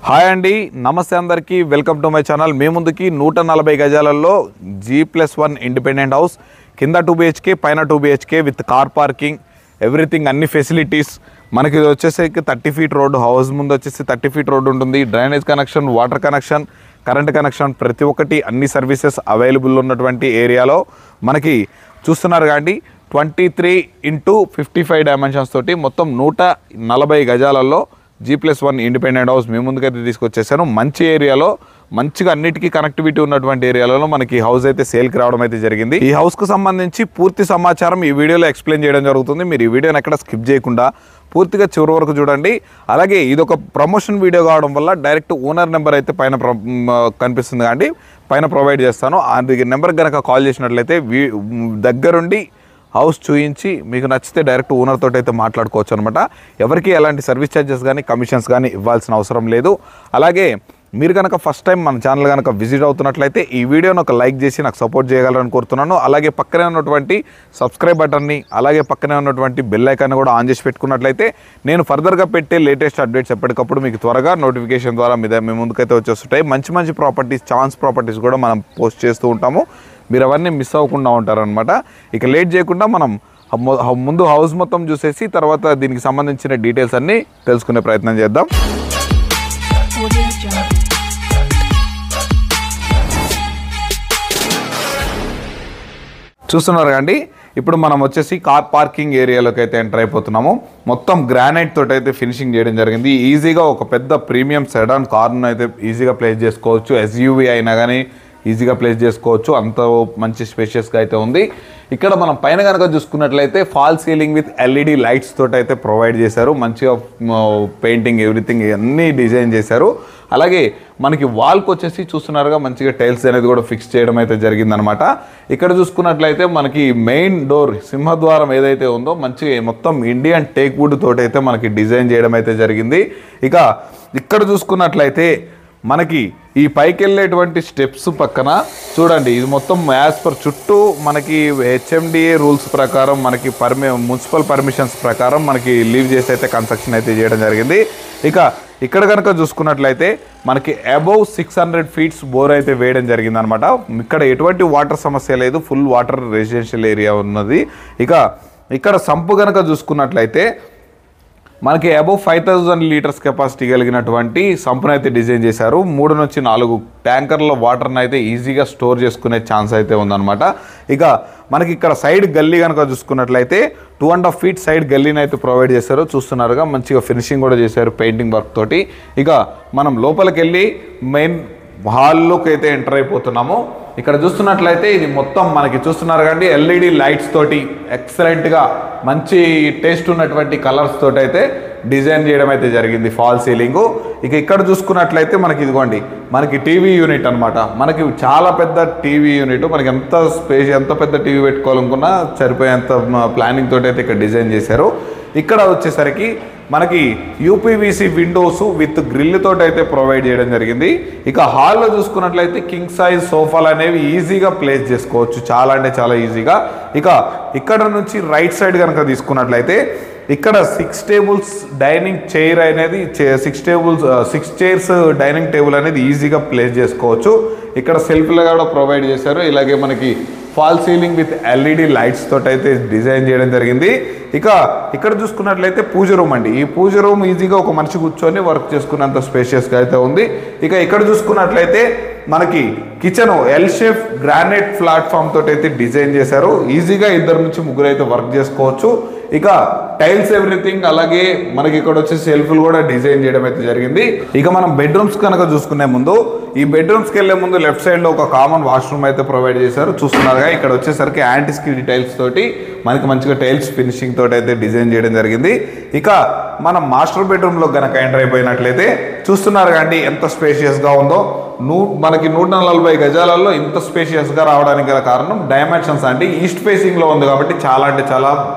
Hi అండి, నమస్తే అందరికీ. Welcome to my channel. మీ ముందుకి 140 గజాలలో G+1 ఇండిపెండెంట్ హౌస్, కింద 2 BHK పైన 2 BHK with car parking, everything, అన్ని ఫెసిలిటీస్. మనకి వచ్చేసరికి 30 ఫీట్ రోడ్డు, హౌస్ ముందు వచ్చేసి 30 ఫీట్ రోడ్డు ఉంటుంది. Drainage connection, water connection, current connection, ప్రతి ఒక్కటి అన్ని సర్వీసెస్ అవైలబుల్ ఉన్నటువంటి ఏరియాలో మనకి చూస్తున్నారు కాండి. 23x55 డైమెన్షన్స్ తోటి మొత్తం 140 గజాలలో G+1 ఇండిపెండెంట్ హౌస్ మీ ముందుకైతే తీసుకొచ్చేసాను. మంచి ఏరియాలో, మంచిగా అన్నిటికీ కనెక్టివిటీ ఉన్నటువంటి ఏరియాలలో మనకి హౌస్ అయితే సేల్కి రావడం అయితే జరిగింది. ఈ హౌస్కు సంబంధించి పూర్తి సమాచారం ఈ వీడియోలో ఎక్స్ప్లెయిన్ చేయడం జరుగుతుంది. మీరు ఈ వీడియోని ఎక్కడ స్కిప్ చేయకుండా పూర్తిగా చివరి వరకు చూడండి. అలాగే ఇది ఒక ప్రమోషన్ వీడియో కావడం వల్ల డైరెక్ట్ ఓనర్ నెంబర్ అయితే పైన కనిపిస్తుంది కానీ పైన ప్రొవైడ్ చేస్తాను. అది నెంబర్కి కనుక కాల్ చేసినట్లయితే దగ్గరుండి హౌస్ చూయించి మీకు నచ్చితే డైరెక్ట్ ఓనర్ తోటి అయితే మాట్లాడుకోవచ్చు అనమాట. ఎవరికి ఎలాంటి సర్వీస్ ఛార్జెస్ కానీ కమిషన్స్ కానీ ఇవ్వాల్సిన అవసరం లేదు. అలాగే మీరు కనుక ఫస్ట్ టైం మన ఛానల్ కనుక విజిట్ అవుతున్నట్లయితే ఈ వీడియోని ఒక లైక్ చేసి నాకు సపోర్ట్ చేయగలరని కోరుతున్నాను. అలాగే పక్కనే ఉన్నటువంటి సబ్స్క్రైబ్ బటన్ని, అలాగే పక్కనే ఉన్నటువంటి బెల్ ఐకాన్ని కూడా ఆన్ చేసి పెట్టుకున్నట్లయితే నేను ఫర్దర్గా పెట్టే లేటెస్ట్ అప్డేట్స్ ఎప్పటికప్పుడు మీకు త్వరగా నోటిఫికేషన్ ద్వారా మీ ముందుకైతే వచ్చేస్తుంటాయి. మంచి మంచి ప్రాపర్టీస్, ఛాన్స్ ప్రాపర్టీస్ కూడా మనం పోస్ట్ చేస్తూ ఉంటాము. మీరు అవన్నీ మిస్ అవ్వకుండా ఉంటారనమాట. ఇక లేట్ చేయకుండా మనం ముందు హౌస్ మొత్తం చూసేసి తర్వాత దీనికి సంబంధించిన డీటెయిల్స్ అన్నీ తెలుసుకునే ప్రయత్నం చేద్దాం. చూస్తున్నారు కండి, ఇప్పుడు మనం వచ్చేసి కార్ పార్కింగ్ ఏరియాలోకి అయితే ఎంటర్ అయిపోతున్నాము. మొత్తం గ్రానైట్ తోటి అయితే ఫినిషింగ్ చేయడం జరిగింది. ఈజీగా ఒక పెద్ద ప్రీమియం సెడాన్ కార్ను అయితే ఈజీగా ప్లేస్ చేసుకోవచ్చు. SUV అయినా కానీ ఈజీగా ప్లేస్ చేసుకోవచ్చు. అంత మంచి స్పేషియస్గా అయితే ఉంది. ఇక్కడ మనం పైన కనుక చూసుకున్నట్లయితే fall ceiling with LED lights తోటి అయితే ప్రొవైడ్ చేశారు. మంచిగా పెయింటింగ్, ఎవ్రీథింగ్ అన్నీ డిజైన్ చేశారు. అలాగే మనకి వాల్కి వచ్చేసి చూస్తున్నారుగా మంచిగా టైల్స్ అనేది కూడా ఫిక్స్ చేయడం అయితే జరిగిందనమాట. ఇక్కడ చూసుకున్నట్లయితే మనకి మెయిన్ డోర్, సింహద్వారం ఏదైతే ఉందో మంచిగా మొత్తం ఇండియన్ టేక్ వుడ్ తోటి అయితే మనకి డిజైన్ చేయడం అయితే జరిగింది. ఇక ఇక్కడ చూసుకున్నట్లయితే మనకి ఈ పైకి వెళ్ళేటువంటి స్టెప్స్ పక్కన చూడండి, ఇది మొత్తం యాజ్ పర్ చుట్టూ మనకి HMDA రూల్స్ ప్రకారం మనకి మున్సిపల్ పర్మిషన్స్ ప్రకారం మనకి లీవ్ చేసి అయితే కన్స్ట్రక్షన్ అయితే చేయడం జరిగింది. ఇక ఇక్కడ కనుక చూసుకున్నట్లయితే మనకి అబౌవ్ 600 ఫీట్స్ బోర్ అయితే వేయడం జరిగింది అనమాట. ఇక్కడ ఎటువంటి వాటర్ సమస్య లేదు, ఫుల్ వాటర్ రెసిడెన్షియల్ ఏరియా ఉన్నది. ఇక ఇక్కడ సంపు కనుక చూసుకున్నట్లయితే మనకి అబౌవ్ 5000 లీటర్స్ కెపాసిటీ కలిగినటువంటి సంపును అయితే డిజైన్ చేశారు. 3 నుంచి 4 ట్యాంకర్ల వాటర్ని అయితే ఈజీగా స్టోర్ చేసుకునే ఛాన్స్ అయితే ఉందన్నమాట. ఇక మనకి ఇక్కడ సైడ్ గల్లీ కనుక చూసుకున్నట్లయితే 2.5 ఫీట్ సైడ్ గల్లీని అయితే ప్రొవైడ్ చేశారు. చూస్తున్నారుగా మంచిగా ఫినిషింగ్ కూడా చేశారు పెయింటింగ్ వర్క్ తోటి. ఇక మనం లోపలికి వెళ్ళి మెయిన్ హాల్లోకి అయితే ఎంటర్ అయిపోతున్నాము. ఇక్కడ చూస్తున్నట్లయితే ఇది మొత్తం మనకి చూస్తున్నారు కండి LED లైట్స్ తోటి ఎక్సలెంట్గా మంచి టేస్ట్ ఉన్నటువంటి కలర్స్ తోటి అయితే డిజైన్ చేయడం అయితే జరిగింది ఫాల్ సీలింగు. ఇక ఇక్కడ చూసుకున్నట్లయితే మనకి ఇదిగోండి మనకి టీవీ యూనిట్ అనమాట. మనకి చాలా పెద్ద టీవీ యూనిట్, మనకి ఎంత పెద్ద టీవీ పెట్టుకోవాలనుకున్నా సరిపోయేంత ప్లానింగ్ తోటి అయితే ఇక్కడ డిజైన్ చేశారు. ఇక్కడ వచ్చేసరికి మనకి UPVC విండోస్ విత్ గ్రిల్ తోటి అయితే ప్రొవైడ్ చేయడం జరిగింది. ఇక హాల్లో చూసుకున్నట్లయితే కింగ్ సైజ్ సోఫాలు అనేవి ఈజీగా ప్లేస్ చేసుకోవచ్చు, చాలా అంటే చాలా ఈజీగా. ఇక ఇక్కడ నుంచి రైట్ సైడ్ కనుక తీసుకున్నట్లయితే ఇక్కడ 6 టేబుల్స్ డైనింగ్ చైర్ అనేది 6 చైర్స్ డైనింగ్ టేబుల్ అనేది ఈజీగా ప్లేస్ చేసుకోవచ్చు. ఇక్కడ సెల్ఫ్లో కూడా ప్రొవైడ్ చేశారు. ఇలాగే మనకి fall ceiling with LED lights తోటి అయితే డిజైన్ చేయడం జరిగింది. ఇక ఇక్కడ చూసుకున్నట్లయితే పూజ రూమ్ అండి. ఈ పూజ రూమ్ ఈజీగా ఒక మనిషి కూర్చొని వర్క్ చేసుకున్నంత స్పేషియస్గా అయితే ఉంది. ఇక ఇక్కడ చూసుకున్నట్లయితే మనకి kitchen L shape granite platform తోటి అయితే డిజైన్ చేశారు. ఈజీగా 2 నుంచి 3 అయితే వర్క్ చేసుకోవచ్చు. ఇక టైల్స్ ఎవ్రీథింగ్, అలాగే మనకి ఇక్కడ వచ్చే సెల్ఫ్లు కూడా డిజైన్ చేయడం అయితే జరిగింది. ఇక మనం బెడ్రూమ్స్ కనుక చూసుకునే ముందు, ఈ బెడ్రూమ్స్కి వెళ్ళే ముందు లెఫ్ట్ సైడ్లో ఒక కామన్ వాష్రూమ్ అయితే ప్రొవైడ్ చేశారు. చూస్తున్నారుగా ఇక్కడ వచ్చేసరికి యాంటీ స్కిడ్ టైల్స్ తోటి మనకి మంచిగా టైల్స్ ఫినిషింగ్ తోటి అయితే డిజైన్ చేయడం జరిగింది. ఇక మనం మాస్టర్ బెడ్రూమ్లో కనుక ఎంటర్ అయిపోయినట్లయితే చూస్తున్నారు కానీ ఎంత స్పేషియస్గా ఉందో. మనకి 140 గజాలలో ఇంత స్పేషియస్గా రావడానికి గల కారణం డైమెన్షన్స్ అంటే ఈస్ట్ ఫేసింగ్లో ఉంది కాబట్టి చాలా అంటే చాలా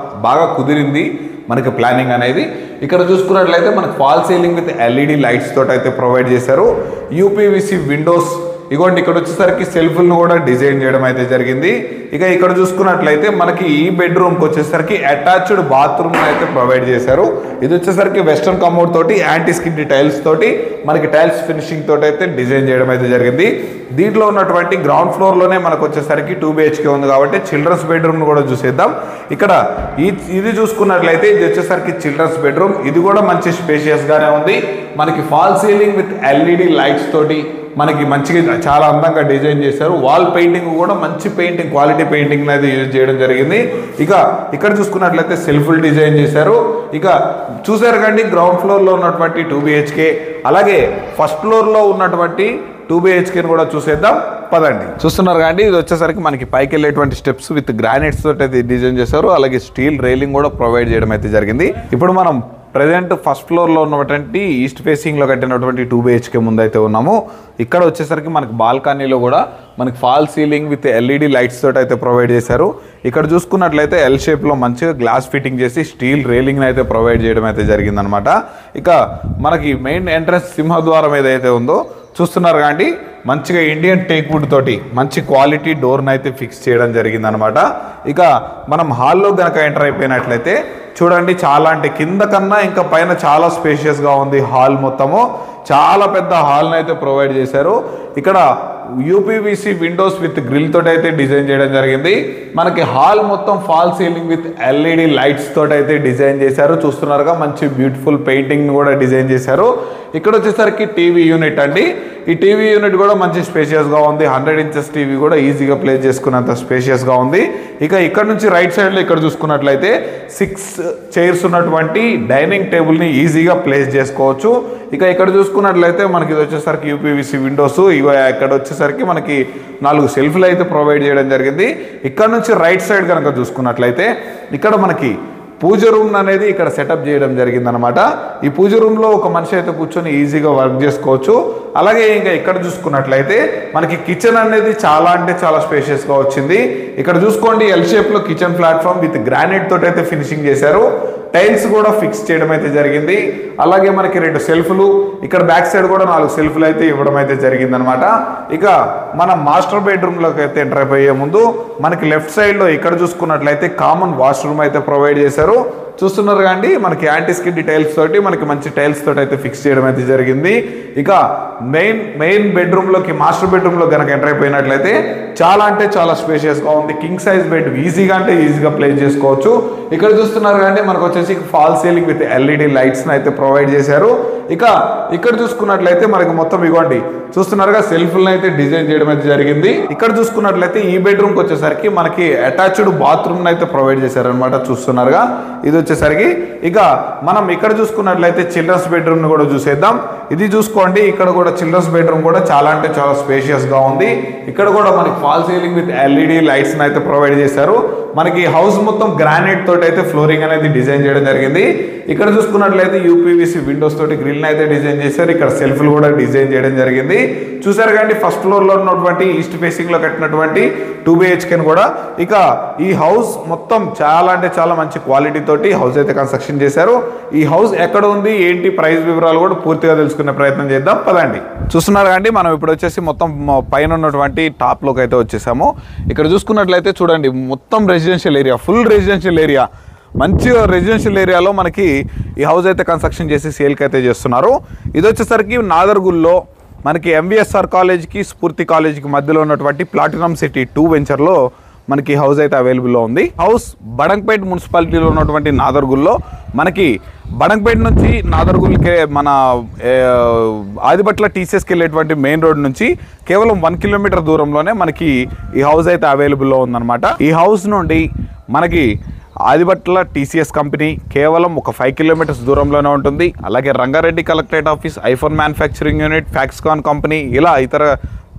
బాగా కుదిరింది మనకి ప్లానింగ్ అనేది. ఇక్కడ చూసుకున్నట్లయితే మనకి fall ceiling with LED lights తోటి అయితే ప్రొవైడ్ చేశారు. UPVC విండోస్ ఇగోండి ఇక్కడ వచ్చేసరికి సెల్ఫ్లను కూడా డిజైన్ చేయడం అయితే జరిగింది. ఇక ఇక్కడ చూసుకున్నట్లయితే మనకి ఈ బెడ్రూమ్కి వచ్చేసరికి అటాచ్డ్ బాత్రూమ్ అయితే ప్రొవైడ్ చేశారు. ఇది వచ్చేసరికి వెస్టర్న్ కమోడ్ తోటి యాంటీ స్కిడ్ టైల్స్ తోటి మనకి టైల్స్ ఫినిషింగ్ తోటి అయితే డిజైన్ చేయడం అయితే జరిగింది. దీంట్లో ఉన్నటువంటి గ్రౌండ్ ఫ్లోర్లోనే మనకు వచ్చేసరికి 2 BHK ఉంది కాబట్టి చిల్డ్రన్స్ బెడ్రూమ్ కూడా చూసేద్దాం. ఇక్కడ ఇది చూసుకున్నట్లయితే ఇది వచ్చేసరికి చిల్డ్రన్స్ బెడ్రూమ్. ఇది కూడా మంచి స్పేషియస్ గానే ఉంది. మనకి fall ceiling with LED lights తోటి మనకి మంచిగా చాలా అందంగా డిజైన్ చేశారు. వాల్ పెయింటింగ్ కూడా మంచి పెయింటింగ్, క్వాలిటీ పెయింటింగ్ అయితే యూజ్ చేయడం జరిగింది. ఇక ఇక్కడ చూసుకున్నట్లయితే సెల్ఫ్లు డిజైన్ చేశారు. ఇక చూసారు కండి గ్రౌండ్ ఫ్లోర్లో ఉన్నటువంటి 2 BHK, అలాగే ఫస్ట్ ఫ్లోర్లో ఉన్నటువంటి 2 BHKని కూడా చూసేద్దాం పదండి. చూస్తున్నారు కానీ ఇది వచ్చేసరికి మనకి పైకి వెళ్ళేటువంటి స్టెప్స్ విత్ గ్రానైట్స్ తోటి అయితే డిజైన్ చేశారు. అలాగే స్టీల్ రైలింగ్ కూడా ప్రొవైడ్ చేయడం అయితే జరిగింది. ఇప్పుడు మనం ప్రజెంట్ ఫస్ట్ ఫ్లోర్లో ఉన్నటువంటి ఈస్ట్ ఫేసింగ్లో కట్టినటువంటి 2 BHK ముందైతే ఉన్నాము. ఇక్కడ వచ్చేసరికి మనకి బాల్కనీలో కూడా మనకి fall ceiling with LED lights తోటి అయితే ప్రొవైడ్ చేశారు. ఇక్కడ చూసుకున్నట్లయితే ఎల్ షేప్లో మంచిగా గ్లాస్ ఫిట్టింగ్ చేసి స్టీల్ రైలింగ్ అయితే ప్రొవైడ్ చేయడం అయితే జరిగిందనమాట. ఇక మనకి మెయిన్ ఎంట్రన్స్ సింహద్వారం ఏదైతే ఉందో చూస్తున్నారు కానీ మంచిగా ఇండియన్ టేక్వుడ్ తోటి మంచి క్వాలిటీ డోర్ని అయితే ఫిక్స్ చేయడం జరిగిందనమాట. ఇక మనం హాల్లో కనుక ఎంటర్ అయిపోయినట్లయితే చూడండి చాలా అంటే కింద కన్నా ఇంకా పైన చాలా స్పేషియస్గా ఉంది. హాల్ మొత్తము చాలా పెద్ద హాల్ని అయితే ప్రొవైడ్ చేశారు. ఇక్కడ UPVC విండోస్ విత్ గ్రిల్ తోటి అయితే డిజైన్ చేయడం జరిగింది. మనకి హాల్ మొత్తం fall ceiling with LED lights తోటి అయితే డిజైన్ చేశారు. చూస్తున్నారుగా మంచి బ్యూటిఫుల్ పెయింటింగ్ కూడా డిజైన్ చేశారు. ఇక్కడ వచ్చేసరికి టీవీ యూనిట్ అండి. ఈ టీవీ యూనిట్ కూడా మంచి స్పేషియస్గా ఉంది. 100 inches టీవీ కూడా ఈజీగా ప్లేస్ చేసుకున్నంత స్పేషియస్గా ఉంది. ఇక ఇక్కడ నుంచి రైట్ సైడ్లో ఇక్కడ చూసుకున్నట్లయితే 6 చైర్స్ ఉన్నటువంటి డైనింగ్ టేబుల్ని ఈజీగా ప్లేస్ చేసుకోవచ్చు. ఇక ఇక్కడ చూసుకున్నట్లయితే మనకి ఇది వచ్చేసరికి UPVC విండోస్, ఇక్కడ వచ్చేసరికి మనకి 4 సెల్ఫ్లు అయితే ప్రొవైడ్ చేయడం జరిగింది. ఇక్కడ నుంచి రైట్ సైడ్ కనుక చూసుకున్నట్లయితే ఇక్కడ మనకి పూజ రూమ్ అనేది ఇక్కడ సెటప్ చేయడం జరిగిందనమాట. ఈ పూజ రూమ్లో ఒక మనిషి అయితే కూర్చొని ఈజీగా వర్క్ చేసుకోవచ్చు. అలాగే ఇంకా ఇక్కడ చూసుకున్నట్లయితే మనకి కిచెన్ అనేది చాలా అంటే చాలా స్పేషియస్గా వచ్చింది. ఇక్కడ చూసుకోండి ఎల్ షేప్లో కిచెన్ ప్లాట్ఫామ్ విత్ గ్రానైట్ తోటి అయితే ఫినిషింగ్ చేశారు. టైల్స్ కూడా ఫిక్స్ చేయడం అయితే జరిగింది. అలాగే మనకి 2 సెల్ఫ్లు, ఇక్కడ బ్యాక్ సైడ్ కూడా 4 సెల్ఫ్లు అయితే ఇవ్వడం అయితే జరిగిందనమాట. ఇక మనం మాస్టర్ బెడ్రూమ్లోకి అయితే ఎంటర్ అయిపోయే ముందు మనకి లెఫ్ట్ సైడ్లో ఇక్కడ చూసుకున్నట్లయితే కామన్ వాష్రూమ్ అయితే ప్రొవైడ్ చేశారు. చూస్తున్నారు కండి మనకి యాంటీ స్కిడ్ టైల్స్ తోటి మనకి మంచి టైల్స్ తోటి అయితే ఫిక్స్ చేయడం అయితే జరిగింది. ఇక మెయిన్ బెడ్రూమ్లోకి మాస్టర్ బెడ్రూమ్లో కనుక ఎంటర్ అయిపోయినట్లయితే చాలా అంటే చాలా స్పేషియస్గా ఉంది. కింగ్ సైజ్ బెడ్ ఈజీగా అంటే ఈజీగా ప్లేస్ చేసుకోవచ్చు. ఇక్కడ చూస్తున్నారు కానీ మనకు వచ్చేసి ఫాల్ సీలింగ్ విత్ LED లైట్స్ని అయితే ప్రొవైడ్ చేశారు. ఇక ఇక్కడ చూసుకున్నట్లయితే మనకి మొత్తం ఇవ్వండి చూస్తున్నారుగా సెల్ఫ్లను అయితే డిజైన్ చేయడం అయితే జరిగింది. ఇక్కడ చూసుకున్నట్లయితే ఈ బెడ్రూమ్కి వచ్చేసరికి మనకి అటాచ్డ్ బాత్రూమ్ అయితే ప్రొవైడ్ చేశారనమాట. చూస్తున్నారుగా ఇది వచ్చేసరికి ఇక మనం ఇక్కడ చూసుకున్నట్లయితే చిల్డ్రన్స్ బెడ్రూమ్ కూడా చూసేద్దాం. ఇది చూసుకోండి ఇక్కడ కూడా చిల్డ్రన్స్ బెడ్రూమ్ కూడా చాలా అంటే చాలా స్పేషియస్గా ఉంది. ఇక్కడ కూడా మనకి fall ceiling with LED lights అయితే ప్రొవైడ్ చేశారు. మనకి హౌస్ మొత్తం గ్రానైట్ తోటి అయితే ఫ్లోరింగ్ అనేది డిజైన్ చేయడం జరిగింది. ఇక్కడ చూసుకున్నట్లయితే UPVC విండోస్ తోటి గ్రిల్ అయితే డిజైన్ చేశారు. ఇక్కడ సెల్ఫ్లు కూడా డిజైన్ చేయడం జరిగింది. చూసారు కానీ ఫస్ట్ ఫ్లోర్లో ఉన్నటువంటి ఈస్ట్ ఫేసింగ్లో కట్టినటువంటి 2 BHKని కూడా. ఇక ఈ హౌస్ మొత్తం చాలా అంటే చాలా మంచి క్వాలిటీ తోటి హౌస్ అయితే కన్స్ట్రక్షన్ చేశారు. ఈ హౌస్ ఎక్కడ ఉంది ఏంటి ప్రైస్ వివరాలు కూడా పూర్తిగా తెలుసుకునే ప్రయత్నం చేద్దాం పదండి. చూస్తున్నారు కానీ మనం ఇప్పుడు వచ్చేసి మొత్తం పైన ఉన్నటువంటి టాప్లోకి అయితే వచ్చేసాము. ఇక్కడ చూసుకున్నట్లయితే చూడండి మొత్తం residential area, full residential area, మంచిగా రెసిడెన్షియల్ ఏరియాలో మనకి ఈ హౌస్ అయితే కన్స్ట్రక్షన్ చేసి సేల్కి అయితే చేస్తున్నారు. ఇది వచ్చేసరికి నాదర్గుల్లో మనకి MVSR కాలేజ్కి స్ఫూర్తి కాలేజ్కి మధ్యలో ఉన్నటువంటి ప్లాటినం సిటీ 2 వెంచర్లో మనకి హౌస్ అయితే అవైలబుల్లో ఉంది. హౌస్ బడంగపేట్ మున్సిపాలిటీలో ఉన్నటువంటి నాదర్గుల్లో మనకి బడంగపేట నుంచి నాదర్గుల్కి మన ఆదిబట్ల TCSకి వెళ్ళేటువంటి మెయిన్ రోడ్ నుంచి కేవలం 1 కిలోమీటర్ దూరంలోనే మనకి ఈ హౌస్ అయితే అవైలబుల్లో ఉందన్నమాట. ఈ హౌస్ నుండి మనకి ఆదిబట్ల TCS కంపెనీ కేవలం ఒక 5 కిలోమీటర్స్ దూరంలోనే ఉంటుంది. అలాగే Rangareddy collectorate office, iPhone manufacturing unit, Foxconn company, ఇలా ఇతర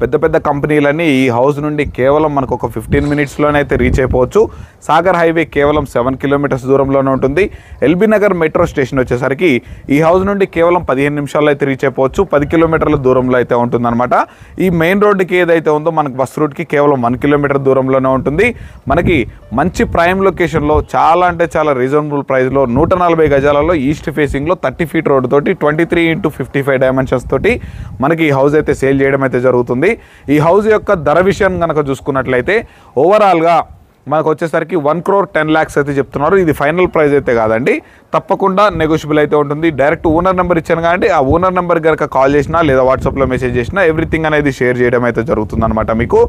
పెద్ద పెద్ద కంపెనీలన్నీ ఈ హౌస్ నుండి కేవలం మనకు ఒక 15 మినిట్స్లోనే అయితే రీచ్ అయిపోవచ్చు. సాగర్ హైవే కేవలం 7 కిలోమీటర్స్ దూరంలోనే ఉంటుంది. ఎల్బీ నగర్ మెట్రో స్టేషన్ వచ్చేసరికి ఈ హౌస్ నుండి కేవలం 15 నిమిషాల్లో అయితే రీచ్ అయిపోవచ్చు. 10 కిలోమీటర్ల దూరంలో అయితే ఉంటుందన్నమాట. ఈ మెయిన్ రోడ్డుకి ఏదైతే ఉందో మనకు బస్ రూట్కి కేవలం 1 కిలోమీటర్ దూరంలోనే ఉంటుంది. మనకి మంచి ప్రైమ్ లొకేషన్లో చాలా అంటే చాలా రీజనబుల్ ప్రైస్లో 140 గజాలలో ఈస్ట్ ఫేసింగ్లో 30 ఫీట్ రోడ్ తోటి 23x55 డైమెన్షన్స్ తోటి మనకి ఈ హౌస్ అయితే సేల్ చేయడం అయితే జరుగుతుంది. ఉంటుంది. ఈ హౌస్ యొక్క ధర విషయం కనుక చూసుకున్నట్లయితే ఓవరాల్గా మనకు వచ్చేసరికి 1,10,00,000 అయితే చెప్తున్నారు. ఇది ఫైనల్ ప్రైస్ అయితే కాదండి, తప్పకుండా నెగోషియబుల్ అయితే ఉంటుంది. డైరెక్ట్ ఓనర్ నెంబర్ ఇచ్చాను కాబట్టి ఆ ఓనర్ నెంబర్ కనుక కాల్ చేసినా లేదా వాట్సాప్లో మెసేజ్ చేసినా ఎవ్రీథింగ్ అనేది షేర్ చేయడం అయితే జరుగుతుంది అనమాట. మీకు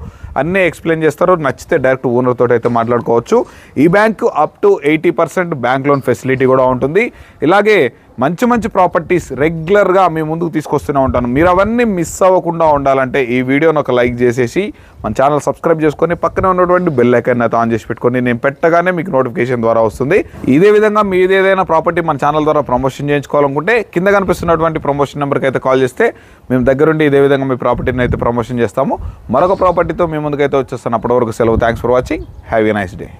అన్నీ ఎక్స్ప్లెయిన్ చేస్తారు. నచ్చితే డైరెక్ట్ ఓనర్ తోటి అయితే మాట్లాడుకోవచ్చు. ఈ bank up to 80% bank loan facility కూడా ఉంటుంది. ఇలాగే మంచి మంచి ప్రాపర్టీస్ రెగ్యులర్గా మీ ముందుకు తీసుకొస్తూనే ఉంటాను. మీరు అవన్నీ మిస్ అవ్వకుండా ఉండాలంటే ఈ వీడియోని ఒక లైక్ చేసేసి మన ఛానల్ సబ్స్క్రైబ్ చేసుకొని పక్కనే ఉన్నటువంటి బెల్ ఐకాన్ అయితే ఆన్ చేసి పెట్టుకొని నేను పెట్టగానే మీకు నోటిఫికేషన్ ద్వారా వస్తుంది. ఇదే విధంగా మీది ఏదైనా ప్రాపర్టీ మన ఛానల్ ద్వారా ప్రమోషన్ చేయించుకోవాలనుకుంటే కింద కనిపిస్తున్నటువంటి ప్రమోషన్ నెంబర్కి అయితే కాల్ చేస్తే మేము దగ్గరుండి ఇదే విధంగా మీ ప్రాపర్టీని అయితే ప్రమోషన్ చేస్తాము. మరొక ప్రాపర్టీతో మీ ముందుకైతే వచ్చేస్తాను. అప్పటి వరకు సెలవు. Thanks for watching. Have a nice day.